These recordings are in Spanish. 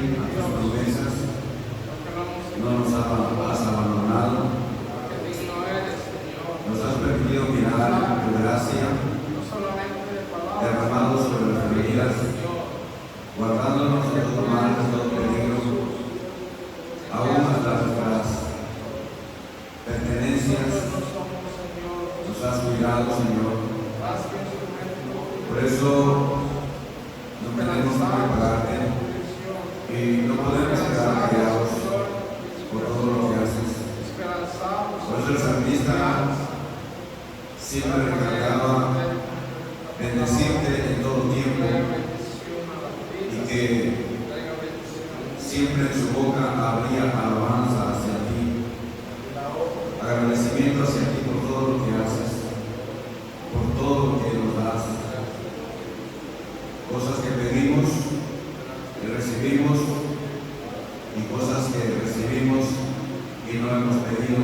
fiel a tus promesas, no nos has abandonado, nos has permitido mirar tu gracia derramado sobre nuestras vidas, guardándonos de todo mal, de todo peligro, aún hasta nuestras pertenencias, nos has cuidado, Señor. Por eso no tenemos que pagarte y no podemos quedar callados por todo lo que haces. Por eso el salmista siempre recalcaba bendecirte en todo tiempo y que siempre en su boca habría alabanza hacia ti, agradecimiento hacia ti por todo lo que haces, por todo lo que nos das, cosas que pedimos, que recibimos y cosas que recibimos y no hemos pedido,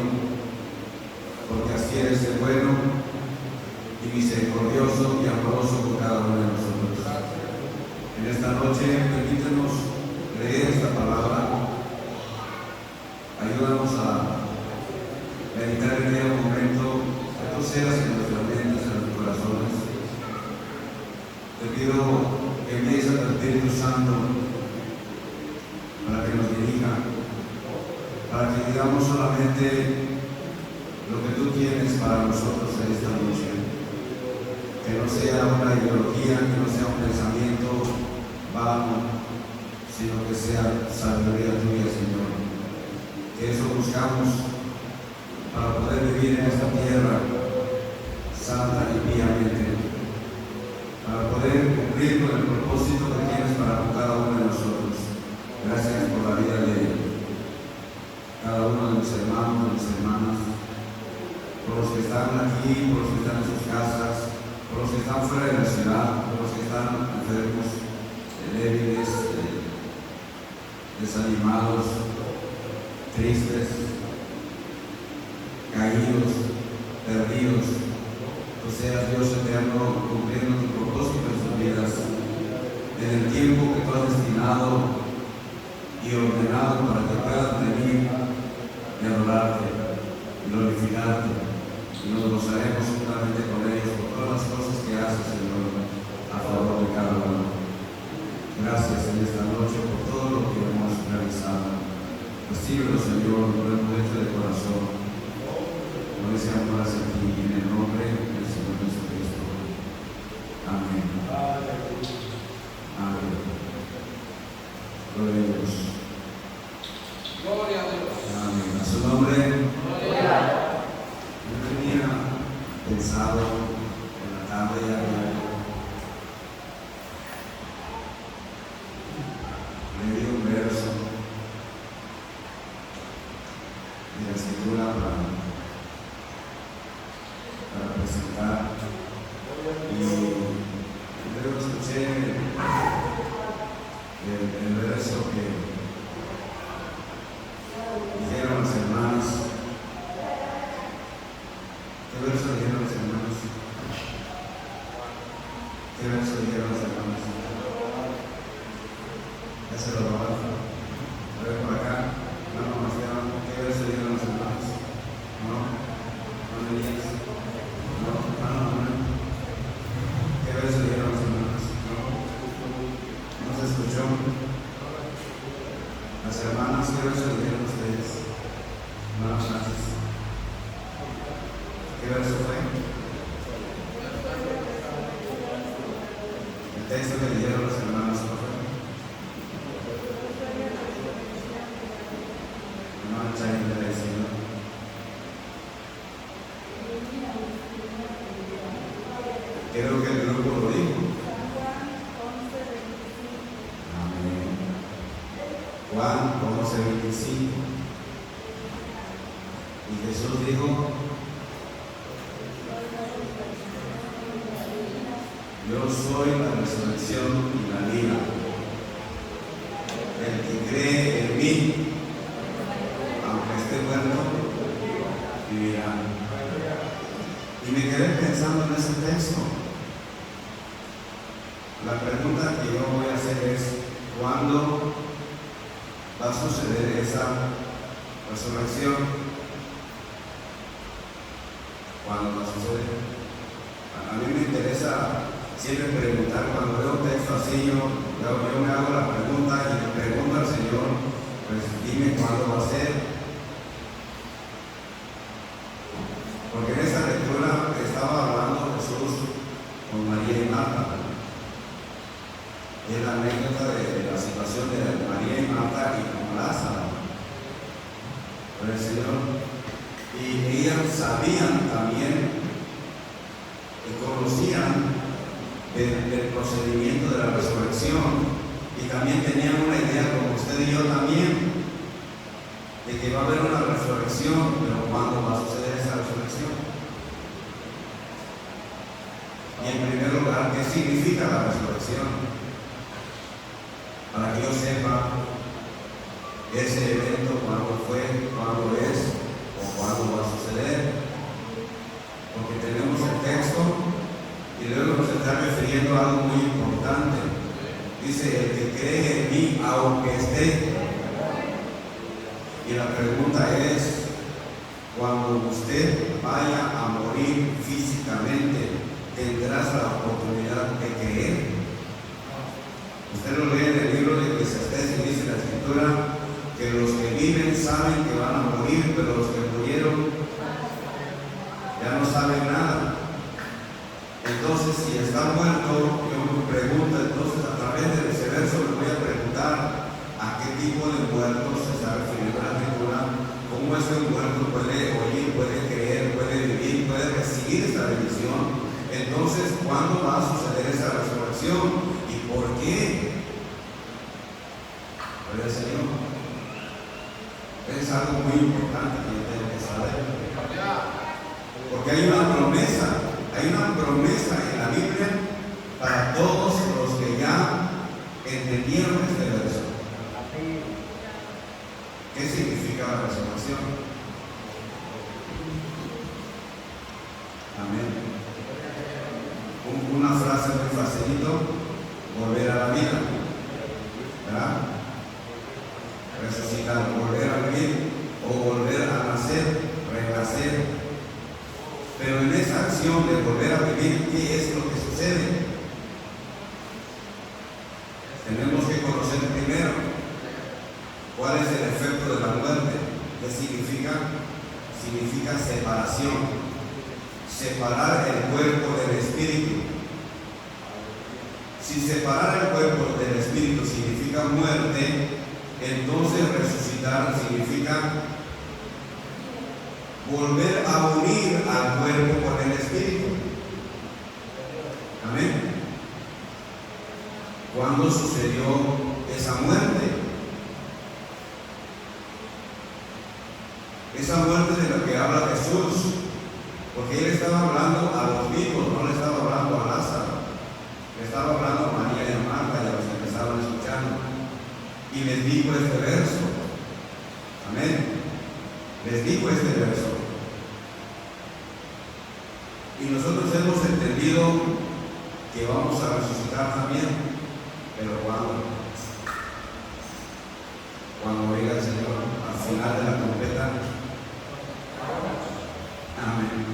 porque así eres de bueno y misericordioso y amoroso con cada uno de nosotros. En esta noche permítenos leer esta palabra, ayúdanos a meditar en ella un momento, que tú seas en nuestras mentes, en nuestros corazones. Te pido que envíes a tu Espíritu Santo para que nos dirija, para que digamos solamente lo que tú tienes para nosotros en esta noche. Que no sea una ideología, que no sea un pensamiento vano, sino que sea sabiduría tuya, Señor. Que eso buscamos para poder vivir en esta tierra santa y piamente, para poder cumplir con el propósito que tienes para cada uno de nosotros. Gracias por la vida de cada uno de mis hermanos, de mis hermanas, por los que están aquí, por los que están en sus casas, por los que están fuera de la ciudad, por los que están enfermos, débiles, desanimados, tristes, caídos, perdidos. Tú seas, Dios eterno, cumpliendo tu propósito en sus vidas, en el tiempo que tú has destinado y ordenado para que puedan venir y adorarte, glorificarte, y nos gozaremos juntamente con ellos por todas las cosas que haces, Señor, a favor de cada uno. Gracias en esta noche por todo lo que hemos realizado. Recíbelo, Señor, lo hemos hecho de corazón. Hoy se amor hacia ti en el nombre del Señor Jesucristo. Amén. Amén. Gloria a Dios. Gloria a Dios. Amén. A su nombre. Gloria. Yo tenía pensado en la tarde ya leí un verso de la Escritura para presentar, y luego escuché el verso que dijeron las hermanas. ¿Qué verso dijeron las hermanas? ¿Qué verso dijeron las hermanas? Ya se lo robaron. A ver por acá. No, más ¿qué verso dijeron las hermanas? No, no me digas. No. ¿Qué verso dijeron las hermanas? No se escuchó. Las hermanas, ¿qué verso dijeron ustedes? No, gracias. ¿Qué verso fue? El texto que dijeron las hermanas, ¿cuál fue? No, ya le decía. Creo que el grupo lo dijo. Amén. Juan 11:25. Y Jesús dijo: yo soy la resurrección y la vida. El que cree en mí, aunque esté muerto, vivirá. Y me quedé pensando en ese texto. La pregunta que yo voy a hacer es: ¿cuándo va a suceder esa resurrección. ¿Cuándo va a suceder? A mí me interesa siempre preguntar, cuando veo un texto así, yo me hago la pregunta y le pregunto al Señor, pues dime cuándo va a ser. Porque en esa lectura estaba hablando Jesús con María y Marta. Y es la anécdota de la situación de María y Marta y con Lázaro. Por el Señor. Y ellas sabían también y conocían del procedimiento de la resurrección. Y también tenían una idea, como usted y yo también, de que va a haber una resurrección, pero ¿cuándo va a suceder esa resurrección? Y en primer lugar, ¿qué significa la resurrección? Para que yo sepa ese evento, cuándo fue, cuándo es o cuándo va a suceder. Porque tenemos el texto y luego nos está refiriendo a algo muy importante. Dice, el que cree en mí, aunque esté. Y la pregunta es, cuando usted vaya a morir físicamente, ¿tendrás la oportunidad de creer? Usted lo lee en el libro de Eclesiastés y dice la Escritura que los que viven saben que van a morir, pero los que murieron ya no saben nada. Entonces, si está muerto, yo me pregunto, entonces a través de ese verso le voy a preguntar a qué tipo de muertos se está refiriendo la Escritura, cómo este muerto puede oír, puede creer, puede vivir, puede recibir esta bendición. Entonces, ¿cuándo va a suceder esa resurrección? ¿Y por qué? Por el Señor. Es algo muy importante que yo tengo que saber. Porque hay una promesa en la Biblia para todos los que ya entendieron este verso. ¿Qué significa la resurrección? Amén. Una frase muy facilito, volver a la vida, ¿verdad? Resucitar, volver a vivir o volver a nacer, renacer. Pero en esa acción de volver a vivir, ¿qué es lo que sucede? Tenemos que conocer primero cuál es el efecto de la muerte. ¿Qué significa? Significa separación. Separar el cuerpo del espíritu. Si separar el cuerpo del espíritu significa muerte, entonces resucitar significa volver a unir al cuerpo con el espíritu. Amén. ¿Cuándo sucedió esa muerte? Esa muerte de la que habla Jesús. Porque él estaba hablando a los vivos, no le estaba hablando a Lázaro. Le estaba hablando a María y a Marta y a los que me estaban escuchando. Y les dijo este verso. Amén. Les dijo este verso. Y nosotros hemos entendido que vamos a resucitar también. Pero ¿cuándo? Cuando venga el Señor al final de la trompeta. Amén.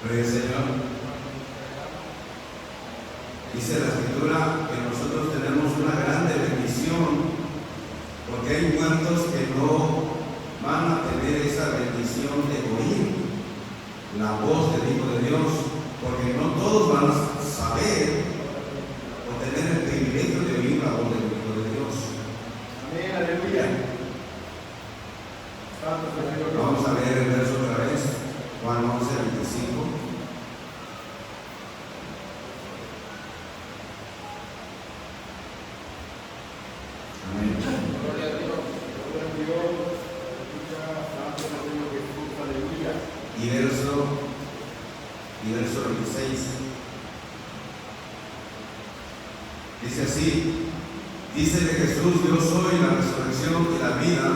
Gloria al Señor. Dice la Escritura que nosotros tenemos una grande bendición, porque hay muertos que no van a tener esa bendición de oír la voz del Hijo de Dios, porque no todos van a saber o tener el privilegio de oír la voz del Hijo de Dios. Amén, aleluya. Vamos a leer el verso otra vez, Juan 11:25. Amén. Gloria a Dios. Y verso 26. Dice así, dice de Jesús: yo soy la resurrección y la vida.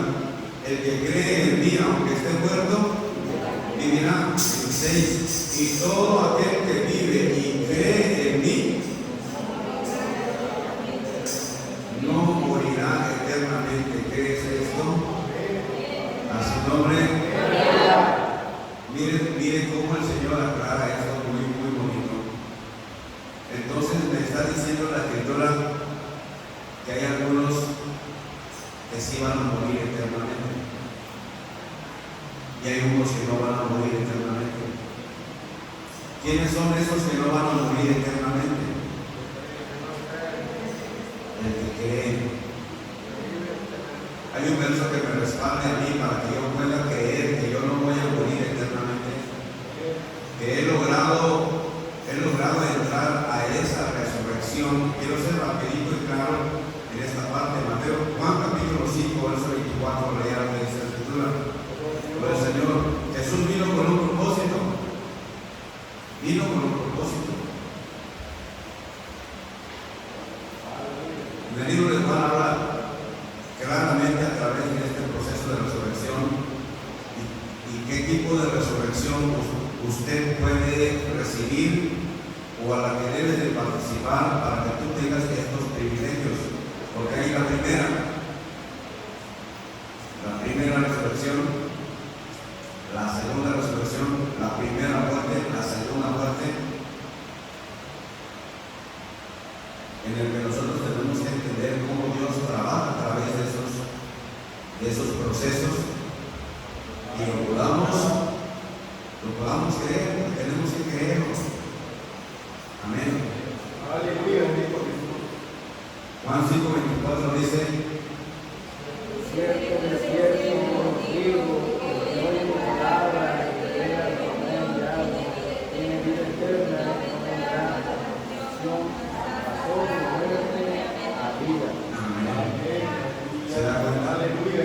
El que cree en mí, aunque esté muerto, vivirá. 26. Y todo aquel que vive y cree en mí no morirá eternamente. ¿Qué es esto? A su nombre. Mire cómo el Señor aclara esto muy, muy bonito. Entonces me está diciendo la Escritura que hay algunos que sí van a morir eternamente y hay unos que no van a morir eternamente. ¿Quiénes son esos que no van a morir eternamente? El que cree. Hay un verso que me respalde a mí para que yo pueda creer que yo no voy a morir eternamente, que he logrado entrar a esa resurrección. Quiero ser rapidito y claro en esta parte. Juan capítulo 5, verso 24, leía de esta escritura. Por el Señor, Jesús vino con un propósito. Vino con un propósito. En el libro de Juan habla claramente a través de este proceso de resurrección y qué tipo de resurrección usted puede recibir o a la que debes de participar para que tú tengas estos privilegios. Porque hay la primera resurrección, la segunda resurrección, la primera muerte, la segunda muerte, en el que nosotros tenemos que entender cómo Dios trabaja a través de esos procesos y lo podamos creer, tenemos que creerlo. Amén. Aleluya. Juan 5:24 dice: cierto, de cierto, digo, que oye mi palabra y crea en ella, tiene vida eterna, no tendrá condenación, pasó de muerte a vida. Amén. ¿Se da cuenta? Aleluya.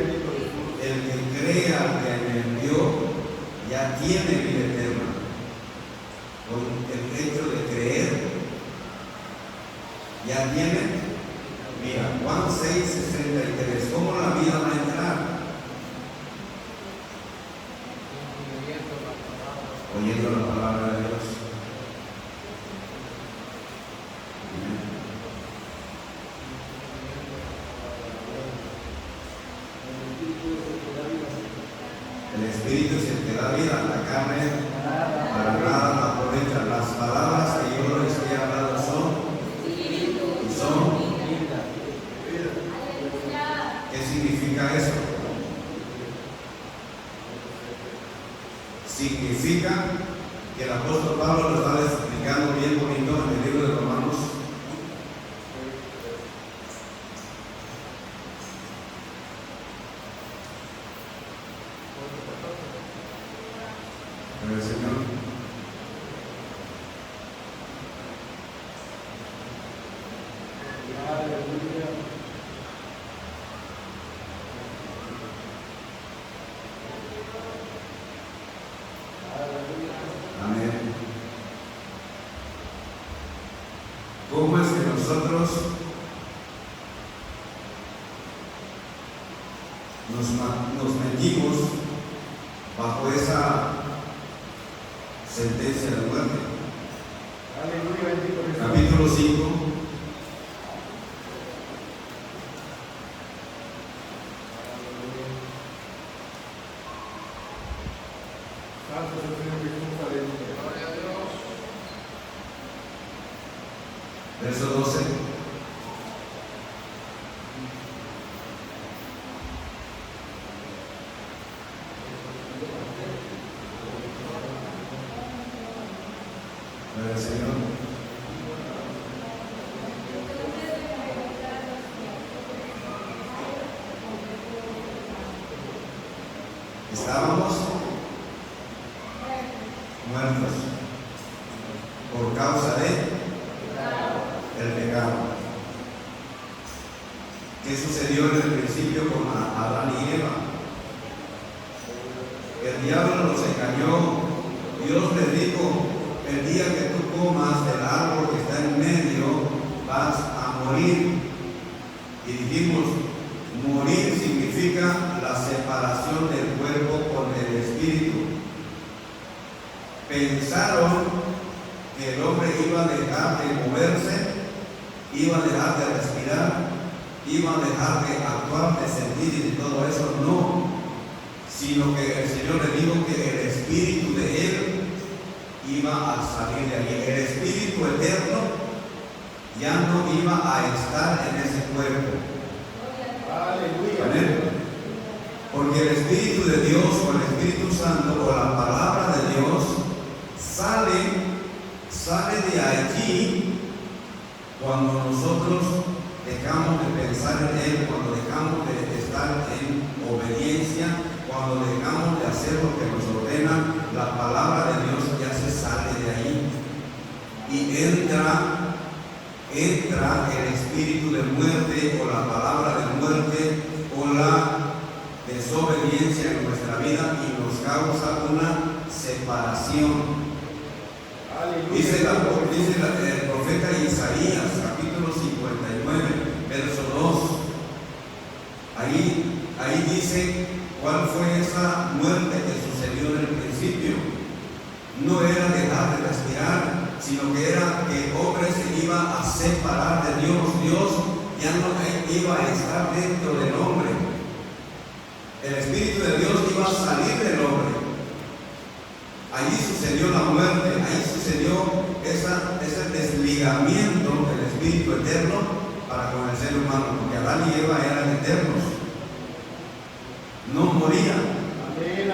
El que crea que me envió ya tiene vida eterna. Por el hecho de creer, ya tiene. Mira, Juan 6:63. ¿Cómo la vida va a entrar? Oyendo la palabra de Dios. El Espíritu es el que da vida, la carne para nada la aprovecha. Las palabras que yo les he hablado son y son. ¿Qué significa eso? Significa que el apóstol Pablo lo está explicando bien bonito en el libro de Romanos. El Señor. Amén. ¿Cómo es que nosotros nos metimos bajo esa sentencia de muerte? Capítulo 5. Verso 12. Gloria al Señor. Estábamos muertos por causa de el pecado. ¿Qué sucedió en el principio con Adán y Eva? El diablo los engañó. Dios les dijo: el día que tú comas del árbol que está en medio, vas a morir. Y dijimos, morir significa la separación del cuerpo con el espíritu. Pensaron que el hombre iba a dejar de moverse, iba a dejar de respirar, iba a dejar de actuar, de sentir y de todo eso, no, sino que el Señor le dijo que el espíritu de él iba a salir de allí. El espíritu eterno ya no iba a estar en ese cuerpo. Aleluya. ¿Amén? Porque el Espíritu de Dios o el Espíritu Santo o la palabra de Dios sale de allí cuando nosotros dejamos de pensar en Él, cuando dejamos de estar en obediencia, cuando dejamos de hacer lo que nos ordena la palabra de Dios, ya se sale de ahí y entra el espíritu de muerte o la palabra de muerte o la desobediencia en nuestra vida y nos causa una separación. Dice el profeta Isaías, capítulo 59, verso 2. Ahí dice cuál fue esa muerte que sucedió en el principio. No era dejar de respirar, sino que era que el hombre se iba a separar de Dios. Dios ya no iba a estar dentro del hombre. El Espíritu de Dios iba a salir del hombre. Allí sucedió la muerte, ahí sucedió ese desligamiento del Espíritu eterno para con el ser humano, porque Adán y Eva eran eternos, no morían.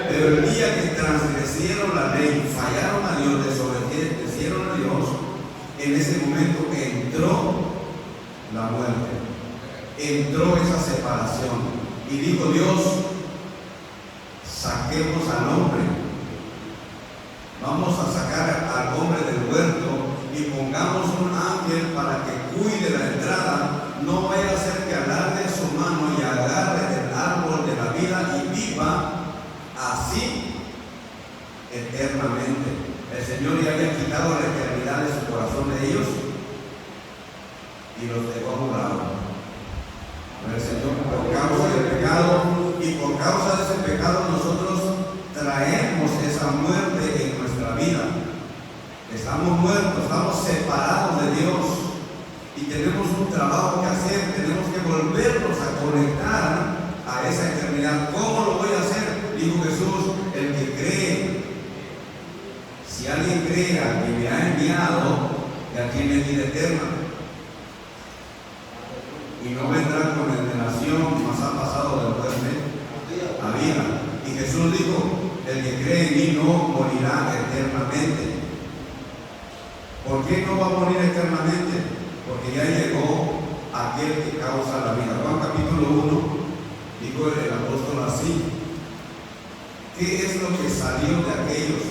Pero el día que transgresieron la ley, fallaron a Dios, desobedecieron a Dios, en ese momento entró la muerte, entró esa separación. Y dijo Dios: saquemos al hombre, vamos a sacar al hombre del huerto y pongamos un ángel para que cuide la entrada. No vaya a ser que alargue su mano y agarre del árbol de la vida y viva así eternamente. El Señor ya había quitado la eternidad de su corazón de ellos y los dejó a un lado. Pero el Señor, por causa del pecado y por causa de ese pecado, nosotros traemos esa muerte en nuestra vida. Estamos muertos, estamos separados de Dios y tenemos un trabajo que hacer. Tenemos que volvernos a conectar a esa eternidad. ¿Cómo lo voy a hacer? Dijo Jesús: el que cree. Si alguien cree a quien me ha enviado, ya tiene vida eterna y no vendrá con condenación, mas ha pasado de muerte a vida. Y Jesús dijo: el que cree en mí no morirá eternamente. ¿Por qué no va a morir eternamente? Porque ya llegó aquel que causa la vida. Juan capítulo 1, dijo el apóstol así: ¿qué es lo que salió de aquellos?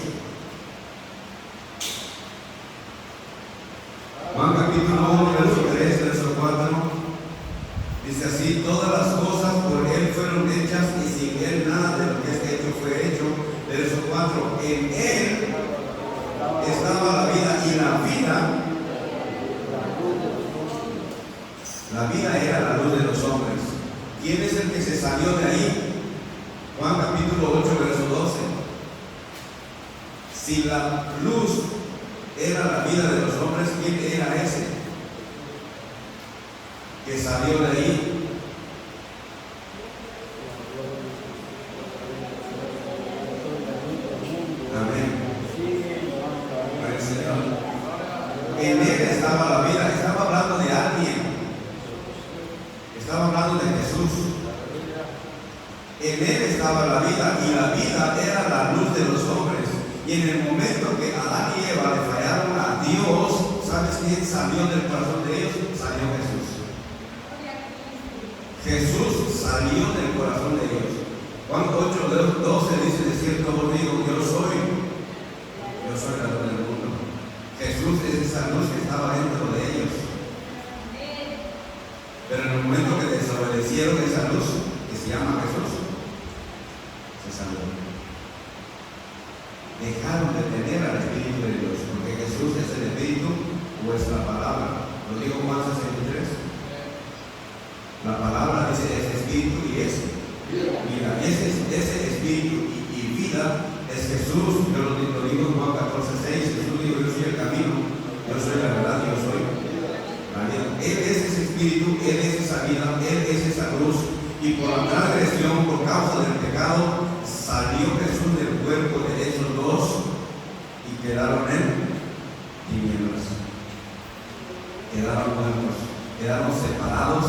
Juan capítulo 1, verso 3, verso 4, dice así: todas las cosas por Él fueron hechas y sin Él nada de lo que es hecho fue hecho. Verso 4, en Él estaba la vida y la vida era la luz de los hombres. ¿Quién es el que se salió de ahí? Juan capítulo 8, verso 12. Si la luz era la vida de los hombres, ¿quién era ese que salió de ahí? Amén. Al Señor. En Él estaba la vida. Estaba hablando de alguien. Estaba hablando de Jesús. En Él estaba la vida y la vida era la luz de los hombres. Y en el momento que Adán y Eva le fallaron a Dios, ¿sabes quién salió del corazón de ellos? Salió Jesús. Jesús salió del corazón de ellos. Juan 8, 12 dice: de cierto os digo, yo soy la luz del mundo. Jesús es esa luz que estaba dentro de ellos. Pero en el momento que desobedecieron esa luz, que se llama Jesús, se salió. Dejaron de tener al Espíritu de Dios, porque Jesús es el Espíritu o es la palabra. Lo digo Juan 63. La palabra dice: es Espíritu y es vida. Ese Espíritu y vida es Jesús. Yo lo digo en Juan 14:6. Jesús dijo: yo soy el camino, yo soy la verdad, yo soy la la vida. Él es ese espíritu, Él es esa vida, Él es esa luz. Y por la transgresión, por causa del pecado, salió Jesús del cuerpo de esos dos y quedaron en tinieblas. Quedaron muertos, quedaron separados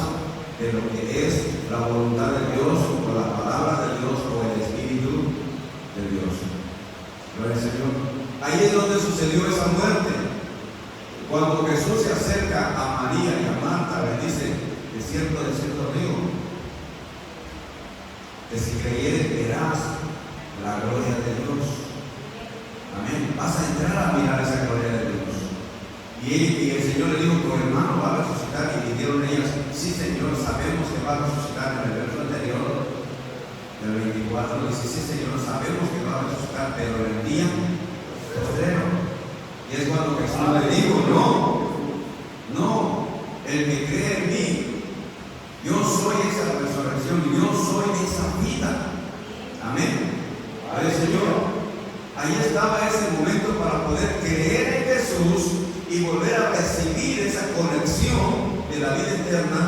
de lo que es la voluntad de Dios, o la palabra de Dios, o el Espíritu de Dios. Gloria al Señor. Ahí es donde sucedió esa muerte. Cuando Jesús se acerca a María y a Marta, le dice: de cierto digo, que si creyeres verás la gloria de Dios. Amén. Vas a entrar a mirar esa gloria de Dios. Y el Señor le dijo: tu hermano va a resucitar. Y dijeron ellas: sí, Señor, sabemos que va a resucitar. En el verso anterior, del 24, dice: sí, Señor, sabemos que va a resucitar, pero en el día postrero. Y es cuando Jesús le dijo: no, el que cree en mí, yo soy esa resurrección, yo soy esa vida. Amén. Al Señor. Ahí estaba ese momento para poder creer en Jesús y volver a recibir esa conexión de la vida eterna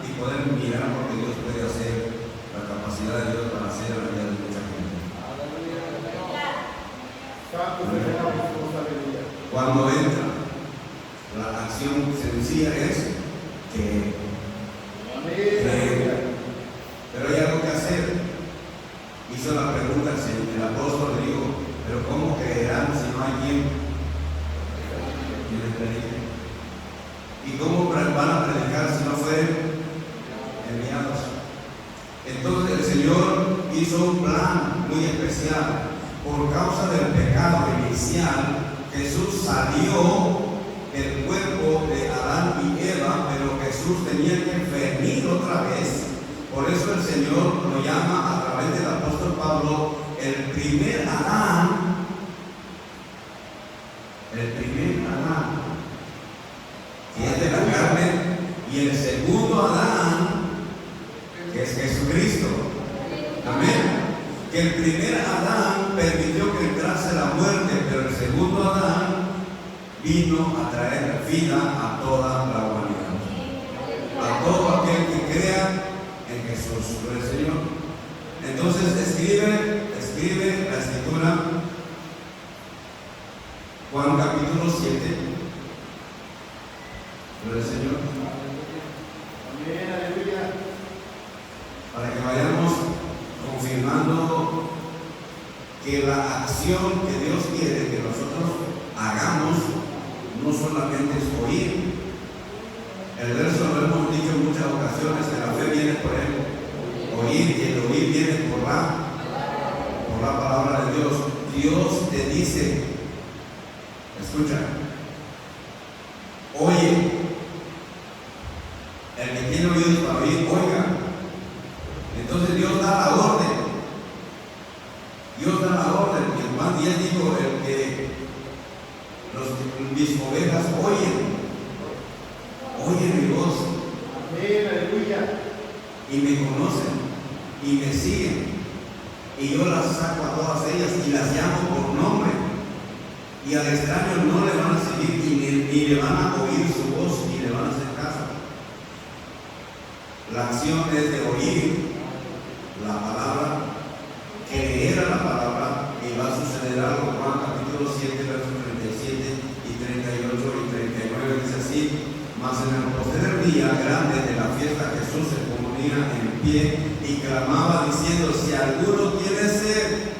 y poder mirar lo que Dios puede hacer, la capacidad de Dios para hacer la vida de mucha gente. Cuando entra, la acción sencilla es que pero hay algo que hacer. Hizo la pregunta el apóstol, le dijo: pero ¿cómo creerán si no hay quien les predique? ¿Y cómo van a predicar si no fueren enviados? Entonces el Señor hizo un plan muy especial. Por causa del pecado inicial, Jesús salió del cuerpo de Adán y Eva, pero Jesús tenía que venir otra vez. Por eso el Señor lo llama a través del apóstol Pablo el primer Adán. El primer Adán, que es de la carne, y el segundo Adán, que es Jesucristo. Amén. Que el primer Adán permitió que entrase la muerte, pero el segundo Adán vino a traer vida a toda la humanidad, a todo aquel que crea en Jesús. Gloria al Señor. Entonces escribe la Escritura, Juan capítulo 7. Gloria al Señor. Amén, aleluya. Para que vayamos confirmando que la acción que Dios quiere que nosotros hagamos no solamente es oír. El verso lo hemos dicho en muchas ocasiones, que la fe viene por el oír, y el oír viene por la palabra de Dios. Dios te dice: escucha, oye. El que tiene oídos para oír, oiga. Entonces Dios da la orden. Dios da la orden. En Juan 10 dijo: el que mis ovejas oyen mi voz. Amén, aleluya. Y me conocen y me siguen, y yo las saco a todas ellas y las llamo por nombre, y al extraño no le van a seguir ni le van a oír su voz ni le van a hacer caso. La acción es de oír la palabra, creer a la palabra, y va a suceder algo. Juan capítulo 7 versos 37 y 38 y 39 dice así: mas en el postrer día grande de la fiesta, Jesús se ponía en pie y clamaba diciendo: si alguno tiene sed,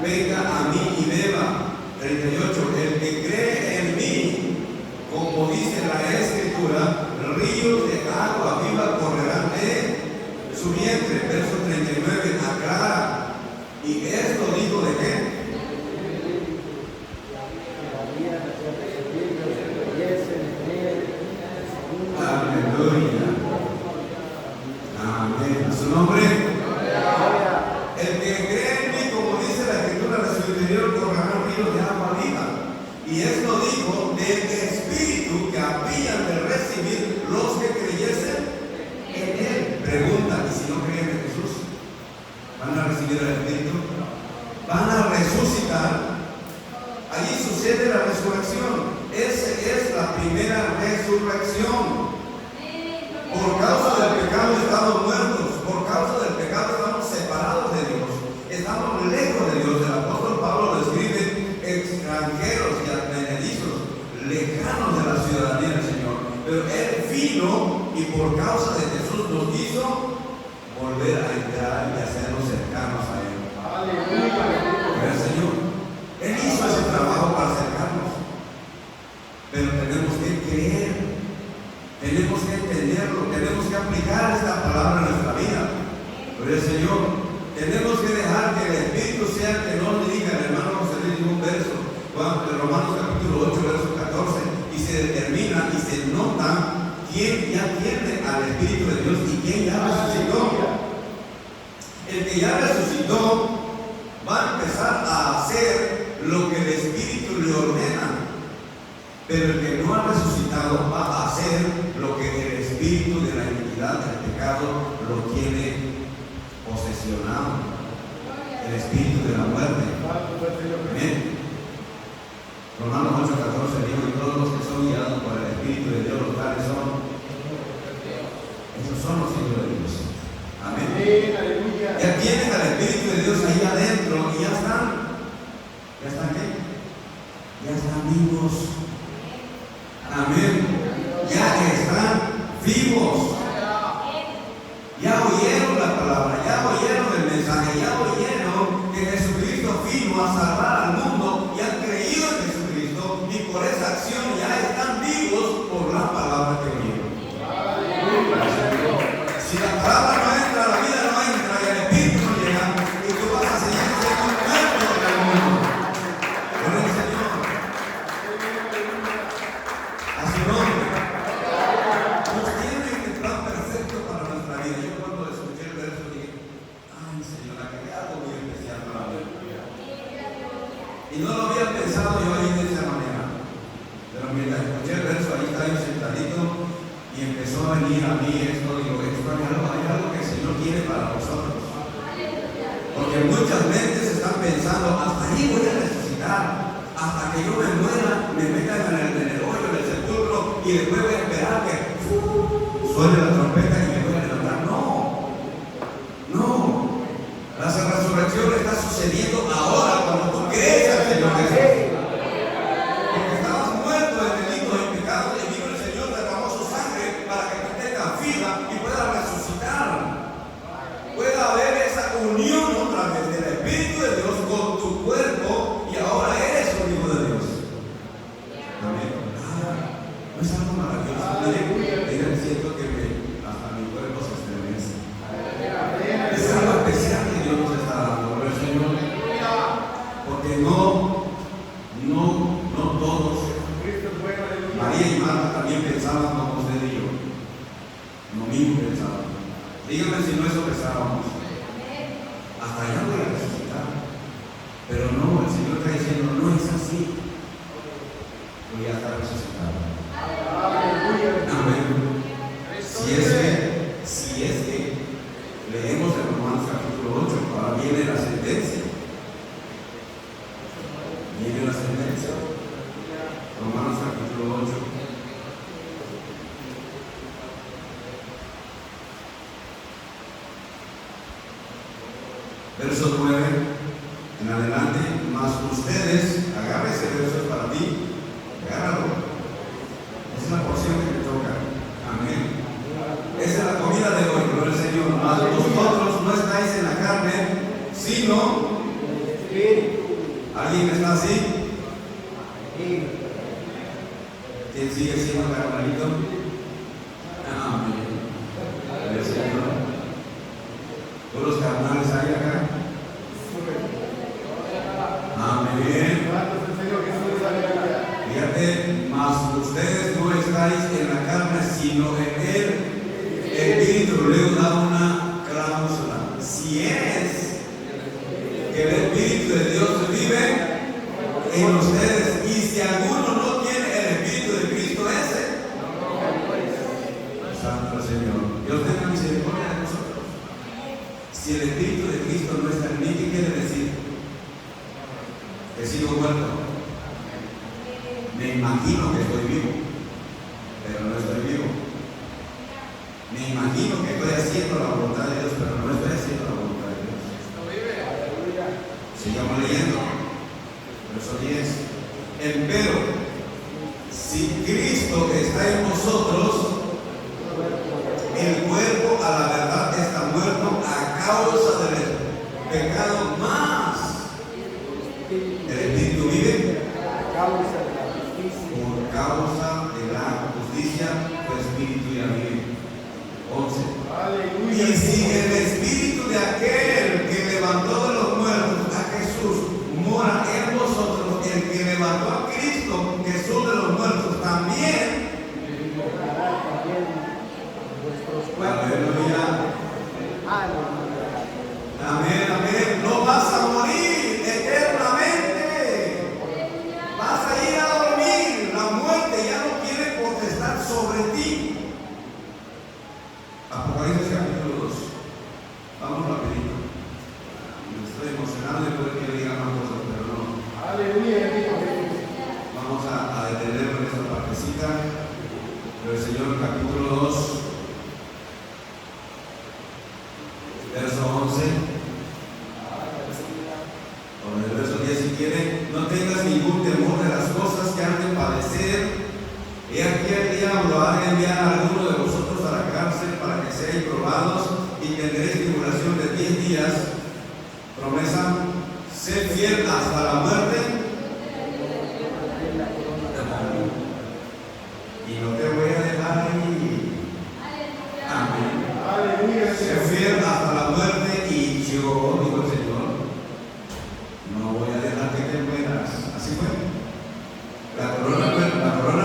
venga a mí y beba. 38. El que cree en mí, como dice la Escritura, ríos de agua viva correrán de su vientre. Verso 39 aclara: y esto dijo de qué. Aleluya. Amén. A su nombre. El que cree en mí, como dice la Escritura, de su interior correrán ríos de agua viva. Y esto dijo del Espíritu que habían de recibir los que creyesen en Él. Pregunta: ¿y si no creen en Jesús? ¿Van a recibir el Espíritu? ¿Van a resucitar? Allí sucede la resurrección. Esa es la primera primera resurrección. Por causa del pecado estamos muertos, por causa del pecado estamos separados de Dios, estamos lejos de Dios. El apóstol Pablo lo escribe: extranjeros y advenedizos, lejanos de la ciudadanía del Señor. Pero Él vino y por causa de Jesús nos hizo volver a entrar y hacernos cercanos a Él. Aleluya. El Señor, Él hizo ese trabajo para acercarnos, pero tenemos que creer, tenemos que entenderlo, tenemos que aplicar esta palabra en nuestra vida. Pero el Señor, tenemos que dejar que el Espíritu sea el que nos dirija. El hermano José le dijo un verso, de Romanos capítulo 8, verso 14, y se determina y se nota quién ya tiene al Espíritu de Dios y quién ya resucitó. El que ya resucitó va a empezar a hacer lo que el Espíritu le ordena, pero el que no ha resucitado va a hacer lo que el espíritu de la iniquidad, del pecado, lo tiene posesionado, el espíritu de la muerte. Amén. Romanos 8:14 dijo: y todos los que son guiados por el Espíritu de Dios, los tales son, esos son los hijos de Dios. Amén. Ya tienen al Espíritu de Dios ahí adentro y ya están qué? Ya están vivos. Amén. Ya están vivos. Ya oyeron la palabra, ya oyeron el mensaje, ya oyeron que Jesucristo vino a salvar al mundo y han creído en Jesucristo, y por esa acción ya están vivos por la palabra que oyeron. Si la palabra no entra, la vida no entra y el Espíritu no llega, y tú vas a seguir siendo un muerto en el mundo. Por el Señor. A su nombre. Dios tiene el plan perfecto para nuestra vida. Yo cuando escuché el verso dije: ay, Señor, aquí hay algo muy especial para mí. Y no lo había pensado yo ahí de esa manera. Pero mientras escuché el verso, ahí está yo sentadito y empezó a venir a mí esto. Digo, esto hay algo que el Señor tiene para nosotros. Porque muchas mentes están pensando: hasta ahí voy a resucitar, hasta que yo me muera, me metan en el hoyo, en el sepulcro, y después voy a esperar que suene la trompeta y me voy a levantar. No. La resurrección está sucediendo ahora cuando tú crees al Señor Jesús. Porque estabas muerto en delitos y pecados, y vino el Señor, derramó su sangre para que tú tengas vida y puedas resucitar. Pueda haber esa unión otra vez del Espíritu de Dios con tu cuerpo, y ahora eres un hijo de Dios. Amén. No es algo maravilloso. Miren, siento que hasta mi cuerpo se estremece. Es algo especial que Dios nos está dando, ¿no, Señor? Porque no todos. María y Marta también pensaban como usted y yo. Lo mismo pensaban. Díganme si no eso pensábamos. Hasta allá voy a resucitar. Pero no, el Señor está diciendo: no es así. Voy a estar resucitado. Amén. Si es que leemos en Romanos capítulo 8, ahora viene la sentencia. Viene la sentencia. Romanos capítulo 8. Verso 9 en adelante: mas ustedes, agarra ese verso, es para ti, agárralo. Es la porción que me toca. Amén. Esa es la comida de hoy, gloria al Señor. Mas vosotros no estáis en la carne, sino ¿alguien está así? ¿Quién sigue siendo carnalito? Amén. Gloria al Señor. ¿Todos los carnales hay acá? Amén. Fíjate: mas ustedes no estáis en la carne, sino en el Espíritu. Luego da una cláusula: si es que el Espíritu de Dios vive en ustedes, y si alguno no tiene el Espíritu de Cristo, ese Santo Señor, Dios tenga misericordia de nosotros. Si el Espíritu de Cristo no está en mí, ¿qué quiere decir? Que sigo muerto. Me imagino que estoy vivo, Me imagino que estoy haciendo la voluntad de Dios, pero no estoy haciendo la voluntad de Dios. Sigamos leyendo. Verso 10. Empero, si Cristo está en nosotros, el cuerpo a la verdad está muerto a causa del pecado, más el espíritu vive por causa de la justicia, tu espíritu ya vive. 11. Y si el espíritu de aquel que levantó de los muertos a Jesús mora en vosotros, el que levantó a Cristo Jesús de los muertos también. Aleluya. Amén, amén. No vas a morir eternamente. Vas a ir a dormir. La muerte ya no tiene potestad sobre ti. Apocalipsis capítulo 2. Vamos rapidito. Me estoy emocionado y puede que diga más cosas, pero no. Aleluya. Vamos a detenerlo en esta partecita del Señor, capítulo 2, verso 11. Con el verso 10 si quiere. No tengas ningún temor de las cosas que han de padecer. He aquí el diablo ha de enviar a alguno de vosotros a la cárcel para que seáis probados y tendréis tribulación de 10 días. Promesa: sé fiel hasta la muerte. Y no te voy a dejar ahí. Amén. Sé fiel hasta la muerte y yo, digo el Señor, no voy a dejar que te mueras. Así fue. La corona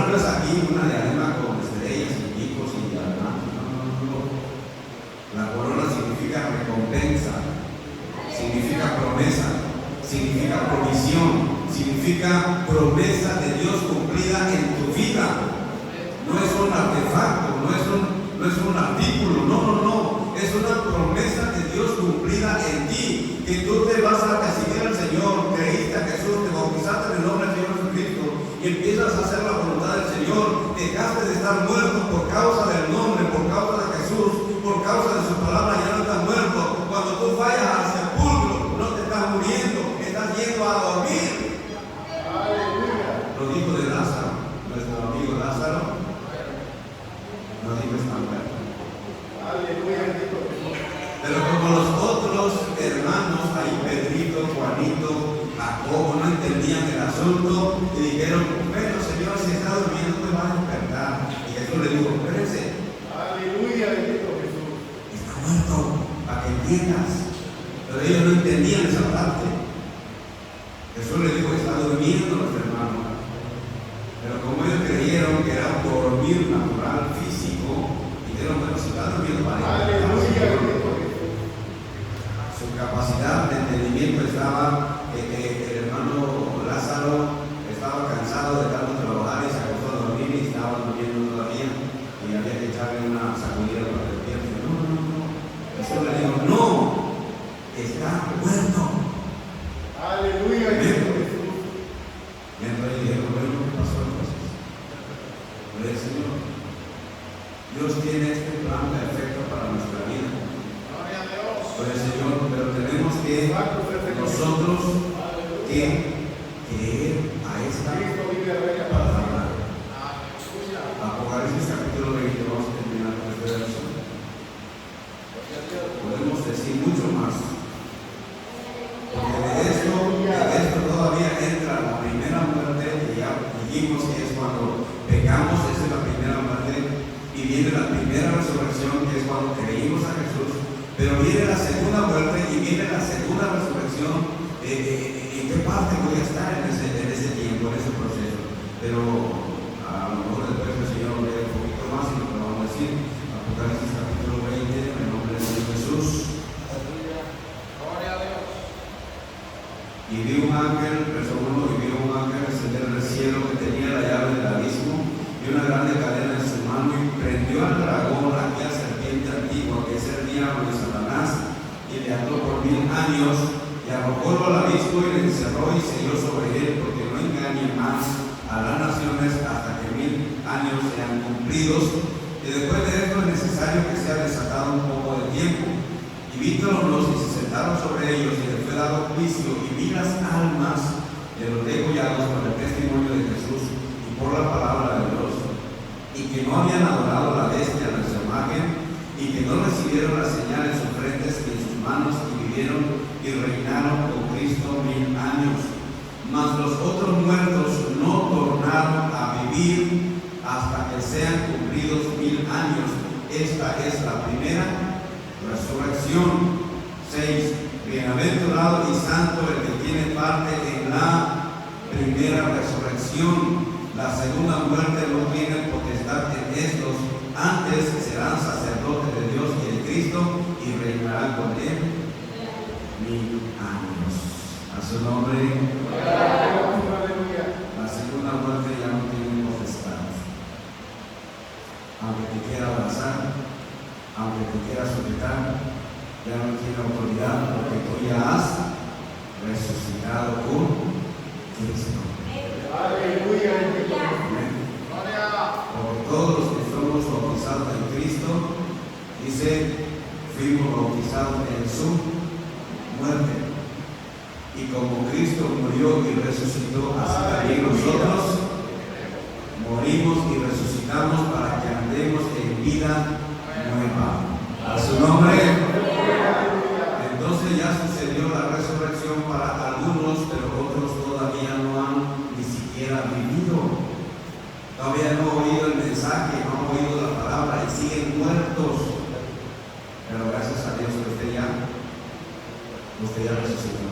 no es aquí una diadema con estrellas y picos y diamantes. No. La corona significa recompensa, significa promesa, significa provisión, significa promesa de Dios cumplida en tu vida. No es un artefacto, no es un artículo, no. Es una promesa de Dios cumplida en ti, que tú te vas a recibir al Señor, creíste a Jesús, te bautizaste en el nombre del Señor Jesucristo y empiezas a hacer la voluntad del Señor. Dejaste de estar muerto por causa del nombre, por causa de Jesús, por causa de su palabra, ya no estás muerto. Cuando tú vayas al sepulcro, no te estás muriendo, estás yendo a dormir. Lo dijo de Lázaro, nuestro amigo Lázaro. No digo esta muerte. Pero como los otros hermanos, ahí Pedrito, Juanito, Jacobo, no entendían el asunto y dijeron: bueno, Señor, si está durmiendo, pues va a despertar. Y Jesús le dijo: espérense. Aleluya, bendito Jesús. Está muerto, para que entiendas. Pero ellos no entendían esa parte. Jesús le dijo: está durmiendo nuestro hermano. Pero como ellos creyeron que era un dormir natural, físico, dijeron: bueno, si está durmiendo, vale. Su capacidad de entendimiento estaba que el hermano Lázaro estaba cansado de tanto trabajar y se acostó a dormir y estaba durmiendo todavía y había que echarle una sacudida para que despierte. No. Jesús le dijo: no, está muerto. Aleluya. Y entonces dijeron: bueno, ¿qué pasó entonces? Gloria al Señor. Dios tiene este plan perfecto para nuestra vida. Gloria al Señor, pero tenemos que nosotros que creer a esta palabra. Apocalipsis capítulo 20, vamos a terminar con este verso. Podemos decir mucho más, porque de esto todavía entra la primera muerte, que ya dijimos que es cuando pecamos, esa es la primera muerte, y viene la primera resurrección, que es cuando creímos a Jesús. Pero viene la segunda muerte y viene la segunda resurrección. ¿En qué parte voy a estar en ese tiempo, en ese proceso? Pero a lo mejor después el Señor nos dé un poquito más y lo que vamos a decir. Apocalipsis capítulo 20, en el nombre del Señor Jesús. Gloria a Dios. Y vi un ángel, verso 1, y vi un ángel descender del cielo que tenía la llave del abismo y una grande cadena en su mano, y prendió al dragón, aquella serpiente antigua, que es el diablo y Satanás, y le ató por 1000 años, y arrojólo al abismo y le encerró y selló sobre él, porque no engañe más a las naciones hasta que 1000 años sean cumplidos. Y después de esto es necesario que sea desatado un poco de tiempo. Y vístolos y se sentaron sobre ellos, y les fue dado juicio, y vi las almas de los degollados por el testimonio de Jesús y por la palabra de Dios, y que no habían adorado a la bestia en su imagen, y que no recibieron la señal en sus frentes y en sus manos, y vivieron y reinaron con Cristo 1000 años. Mas los otros muertos no tornaron a vivir hasta que sean cumplidos 1000 años. Esta es la primera resurrección. 6. Bienaventurado y santo el que tiene parte en la primera resurrección. La segunda muerte no tiene potestad en estos, antes serán sacerdotes de Dios y de Cristo, y reinarán con él 1000 años. A su nombre. La segunda muerte ya no tiene potestad. Aunque te quiera abrazar, aunque te quiera sujetar, ya no tiene autoridad, porque tú ya has resucitado con Cristo. Aleluya. Porque todos los que somos bautizados en Cristo, dice, fuimos bautizados en su muerte. Y como Cristo murió y resucitó, así también nosotros morimos y resucitamos para que andemos en vida nueva. A su nombre. Entonces ya sucedió la resurrección para algunos, pero otros todavía no han ni siquiera vivido. Todavía no han oído el mensaje, no han oído la palabra y siguen muertos. Pero gracias a Dios usted ya resucitó.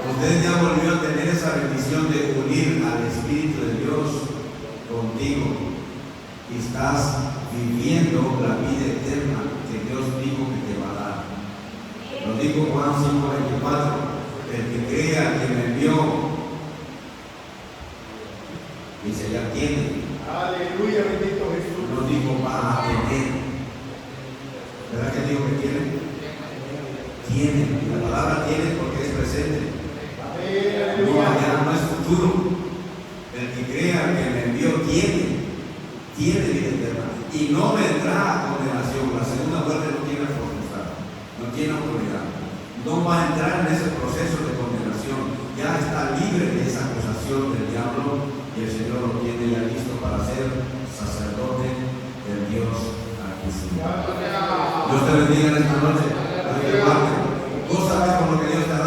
Usted ya volvió a tener esa bendición de unir al Espíritu de Dios contigo y estás viviendo la vida eterna que Dios dijo que te va a dar. Lo dijo Juan 5:24, el que crea que me envió, dice, ya tiene. Aleluya, bendito Jesús. No dijo va a tener. ¿Verdad que dijo que tiene? Tiene. La palabra tiene porque es presente. No, ya no es futuro. El que crea que me envió tiene vida eterna y no vendrá a condenación. La segunda muerte no tiene potestad, no tiene autoridad, no va a entrar en ese proceso de condenación. Ya está libre de esa acusación del diablo y el Señor lo tiene ya listo para ser sacerdote del Dios altísimo. Dios te bendiga en esta noche. Gózate con lo que Dios te ha dado.